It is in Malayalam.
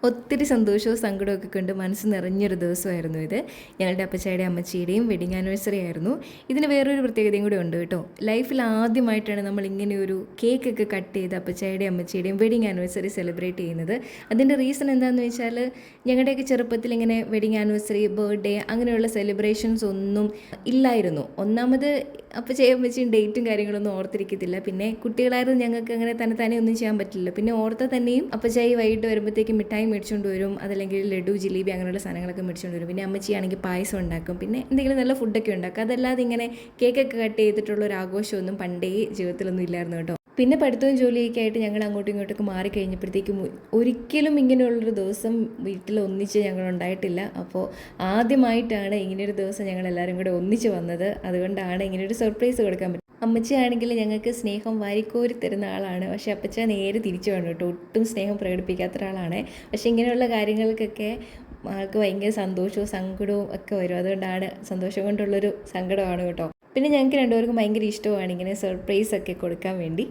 ഒത്തിരി സന്തോഷവും സങ്കടവും ഒക്കെ കൊണ്ട് മനസ്സ് നിറഞ്ഞൊരു ദിവസമായിരുന്നു ഇത്. ഞങ്ങളുടെ അപ്പച്ചയുടെയും അമ്മച്ചിയുടെയും വെഡിങ് ആനിവേഴ്സറി ആയിരുന്നു. ഇതിന് വേറൊരു പ്രത്യേകതയും കൂടി ഉണ്ട് കേട്ടോ. ലൈഫിൽ ആദ്യമായിട്ടാണ് നമ്മൾ ഇങ്ങനെ ഒരു കേക്കൊക്കെ കട്ട് ചെയ്ത് അപ്പച്ചയുടെയും അമ്മച്ചിയുടെയും വെഡിങ് ആനിവേഴ്സറി സെലിബ്രേറ്റ് ചെയ്യുന്നത്. അതിൻ്റെ റീസൺ എന്താണെന്ന് വെച്ചാൽ ഞങ്ങളുടെയൊക്കെ ചെറുപ്പത്തിൽ ഇങ്ങനെ വെഡിങ് ആനിവേഴ്സറി, ബർത്ത്ഡേ അങ്ങനെയുള്ള സെലിബ്രേഷൻസ് ഒന്നും ഇല്ലായിരുന്നു. ഒന്നാമത് അപ്പച്ചയും അമ്മച്ചിയും ഡേറ്റും കാര്യങ്ങളൊന്നും ഓർത്തിരിക്കത്തില്ല. പിന്നെ കുട്ടികളായിരുന്നു ഞങ്ങൾക്ക് അങ്ങനെ തന്നെ ഒന്നും ചെയ്യാൻ പറ്റില്ല. പിന്നെ ഓർത്താൽ തന്നെയും അപ്പച്ചായി വൈകിട്ട് വരുമ്പോഴത്തേക്കും മിഠായി മേടിച്ചുകൊണ്ട് വരും, അതല്ലെങ്കിൽ ലഡു, ജിലേബി അങ്ങനെയുള്ള സാധനങ്ങളൊക്കെ മേടിച്ചുകൊണ്ട് വരും. പിന്നെ അമ്മച്ചിയാണെങ്കിൽ പായസം ഉണ്ടാക്കും, പിന്നെ എന്തെങ്കിലും നല്ല ഫുഡൊക്കെ ഉണ്ടാക്കും. അതല്ലാതെ ഇങ്ങനെ കേക്കൊക്കെ കട്ട് ചെയ്തിട്ടുള്ള ഒരു ആഘോഷമൊന്നും പണ്ടേ ജീവിതത്തിലൊന്നും ഇല്ലായിരുന്നു കേട്ടോ. പിന്നെ പഠിത്തവും ജോലിയൊക്കെ ആയിട്ട് ഞങ്ങൾ അങ്ങോട്ടും ഇങ്ങോട്ടൊക്കെ മാറിക്കഴിഞ്ഞപ്പോഴത്തേക്കും ഒരിക്കലും ഇങ്ങനെയുള്ളൊരു ദിവസം വീട്ടിൽ ഒന്നിച്ച് ഞങ്ങൾ ഉണ്ടായിട്ടില്ല. അപ്പോൾ ആദ്യമായിട്ടാണ് ഇങ്ങനെയൊരു ദിവസം ഞങ്ങൾ എല്ലാവരും കൂടെ ഒന്നിച്ച് വന്നത്. അതുകൊണ്ടാണ് ഇങ്ങനെയൊരു സർപ്രൈസ് കൊടുക്കാൻ പറ്റും. അമ്മച്ചിയാണെങ്കിൽ ഞങ്ങൾക്ക് സ്നേഹം വാരിക്കോരി തരുന്ന ആളാണ്. പക്ഷേ അപ്പച്ച നേരെ തിരിച്ചു വേണം കേട്ടോ, ഒട്ടും സ്നേഹം പ്രകടിപ്പിക്കാത്ത ഒരാളാണ്. പക്ഷേ ഇങ്ങനെയുള്ള കാര്യങ്ങൾക്കൊക്കെ ആൾക്ക് ഭയങ്കര സന്തോഷവും സങ്കടവും ഒക്കെ വരും. അതുകൊണ്ടാണ് സന്തോഷം കൊണ്ടുള്ളൊരു സങ്കടമാണ് കേട്ടോ. പിന്നെ ഞങ്ങൾക്ക് രണ്ടുപേർക്കും ഭയങ്കര ഇഷ്ടമാണ് ഇങ്ങനെ സർപ്രൈസ് ഒക്കെ കൊടുക്കാൻ വേണ്ടി.